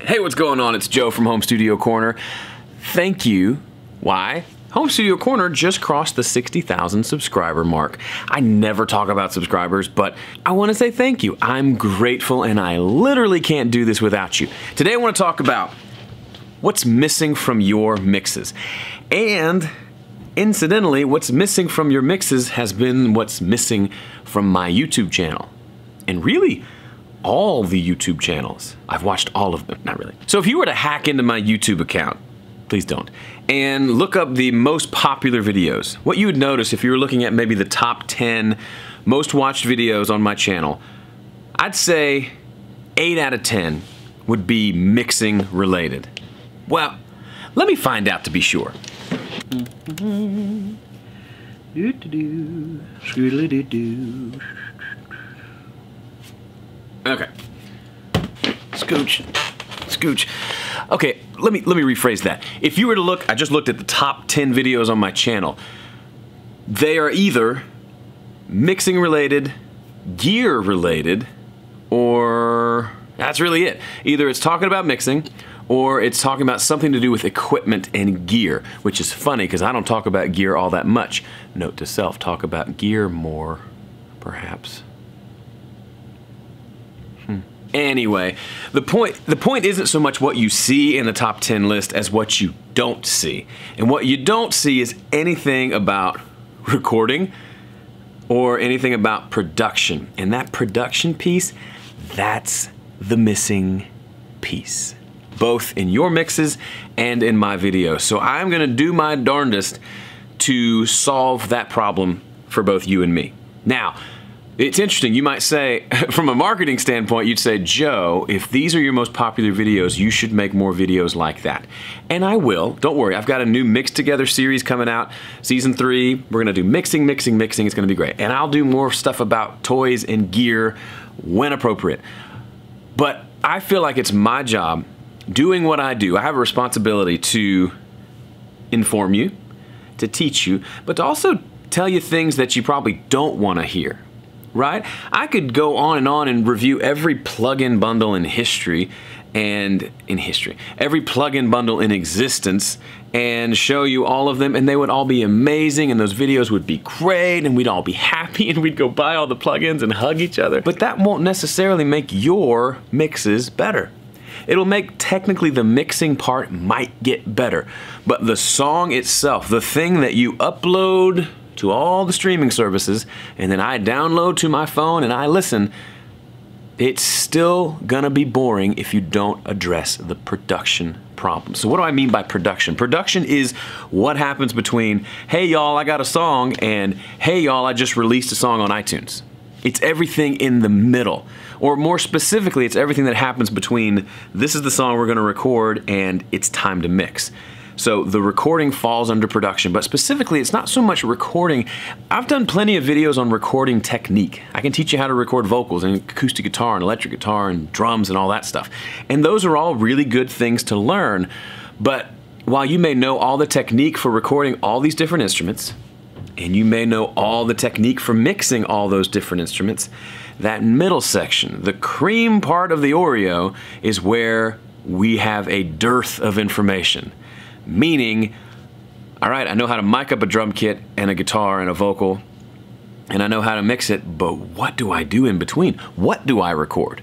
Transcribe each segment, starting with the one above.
Hey, what's going on? It's Joe from Home Studio Corner. Thank you. Why? Home Studio Corner just crossed the 60,000 subscriber mark. I never talk about subscribers, but I want to say thank you. I'm grateful, and I literally can't do this without you. Today I want to talk about what's missing from your mixes. And incidentally, what's missing from your mixes has been what's missing from my YouTube channel. And really, all the YouTube channels. I've watched all of them, not really. So if you were to hack into my YouTube account, please don't, and look up the most popular videos, what you would notice if you were looking at maybe the top 10 most watched videos on my channel, I'd say 8 out of 10 would be mixing related. Well, let me find out to be sure. Okay. Scooch. Scooch. Okay, let me rephrase that. If you were to look, I just looked at the top 10 videos on my channel. They are either mixing related, gear related, or that's really it. Either it's talking about mixing, or it's talking about something to do with equipment and gear, which is funny because I don't talk about gear all that much. Note to self, talk about gear more, perhaps. Anyway, the point isn't so much what you see in the top 10 list as what you don't see. And what you don't see is anything about recording or anything about production. And that production piece, that's the missing piece, both in your mixes and in my videos. So I'm gonna do my darndest to solve that problem for both you and me. Now, it's interesting, you might say, from a marketing standpoint, you'd say, Joe, if these are your most popular videos, you should make more videos like that. And I will, don't worry, I've got a new Mix Together series coming out, season 3. We're gonna do mixing, it's gonna be great. And I'll do more stuff about toys and gear when appropriate. But I feel like it's my job, doing what I do, I have a responsibility to inform you, to teach you, but to also tell you things that you probably don't wanna hear. Right? I could go on and review every plug-in bundle in history, every plug-in bundle in existence, and show you all of them, and they would all be amazing, and those videos would be great, and we'd all be happy, and we'd go buy all the plugins and hug each other. But that won't necessarily make your mixes better. It'll make technically the mixing part might get better, but the song itself, the thing that you upload to all the streaming services, and then I download to my phone and I listen, it's still gonna be boring if you don't address the production problem. So what do I mean by production? Production is what happens between, hey y'all, I got a song, and hey y'all, I just released a song on iTunes. It's everything in the middle. Or more specifically, it's everything that happens between, this is the song we're gonna record and it's time to mix. So the recording falls under production, but specifically it's not so much recording. I've done plenty of videos on recording technique. I can teach you how to record vocals and acoustic guitar and electric guitar and drums and all that stuff. And those are all really good things to learn. But while you may know all the technique for recording all these different instruments, and you may know all the technique for mixing all those different instruments, that middle section, the cream part of the Oreo, is where we have a dearth of information. Meaning, all right, I know how to mic up a drum kit and a guitar and a vocal, and I know how to mix it, but what do I do in between? What do I record?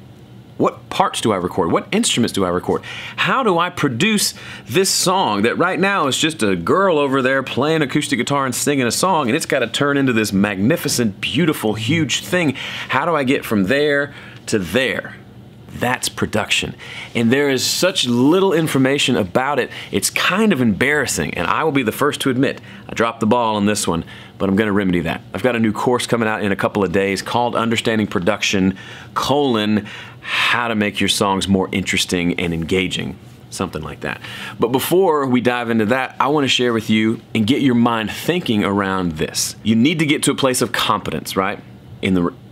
What parts do I record? What instruments do I record? How do I produce this song that right now is just a girl over there playing acoustic guitar and singing a song, and it's got to turn into this magnificent, beautiful, huge thing? How do I get from there to there? That's production. And there is such little information about it, it's kind of embarrassing, and I will be the first to admit, I dropped the ball on this one, but I'm gonna remedy that. I've got a new course coming out in a couple of days called Understanding Production, how to make your songs more interesting and engaging. Something like that. But before we dive into that, I want to share with you and get your mind thinking around this. You need to get to a place of competence, right?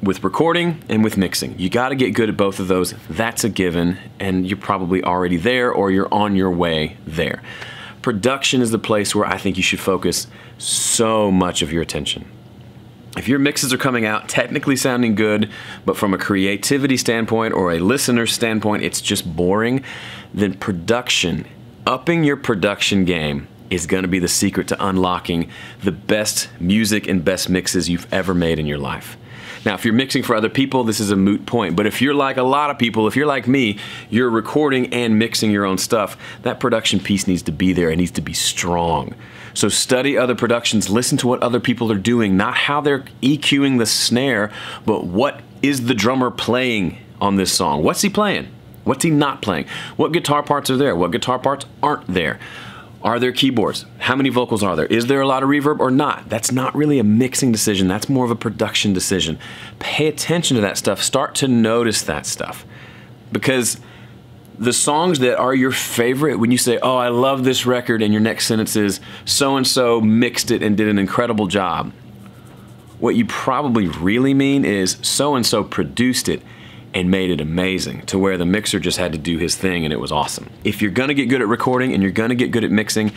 With recording and with mixing. You got to get good at both of those. That's a given, and you're probably already there or you're on your way there. Production is the place where I think you should focus so much of your attention. If your mixes are coming out technically sounding good, but from a creativity standpoint or a listener standpoint, it's just boring, then production, upping your production game is gonna be the secret to unlocking the best music and best mixes you've ever made in your life. Now, if you're mixing for other people, this is a moot point, but if you're like a lot of people, if you're like me, you're recording and mixing your own stuff, that production piece needs to be there. It needs to be strong. So study other productions, listen to what other people are doing, not how they're EQing the snare, but what is the drummer playing on this song? What's he playing? What's he not playing? What guitar parts are there? What guitar parts aren't there? Are there keyboards? How many vocals are there? Is there a lot of reverb or not? That's not really a mixing decision. That's more of a production decision. Pay attention to that stuff. Start to notice that stuff. Because the songs that are your favorite, when you say, oh, I love this record, and your next sentence is, so-and-so mixed it and did an incredible job. What you probably really mean is, so-and-so produced it and made it amazing, to where the mixer just had to do his thing and it was awesome. If you're gonna get good at recording and you're gonna get good at mixing,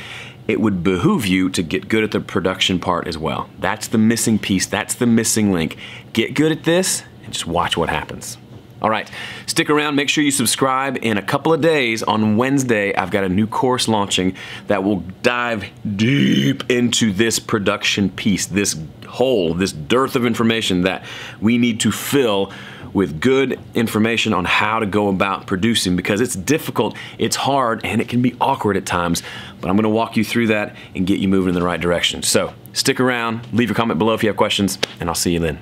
it would behoove you to get good at the production part as well. That's the missing piece, that's the missing link. Get good at this and just watch what happens. All right, stick around, make sure you subscribe. In a couple of days, on Wednesday, I've got a new course launching that will dive deep into this production piece, this hole, this dearth of information that we need to fill with good information on how to go about producing, because it's difficult, it's hard, and it can be awkward at times, but I'm gonna walk you through that and get you moving in the right direction. So stick around, leave your comment below if you have questions, and I'll see you then.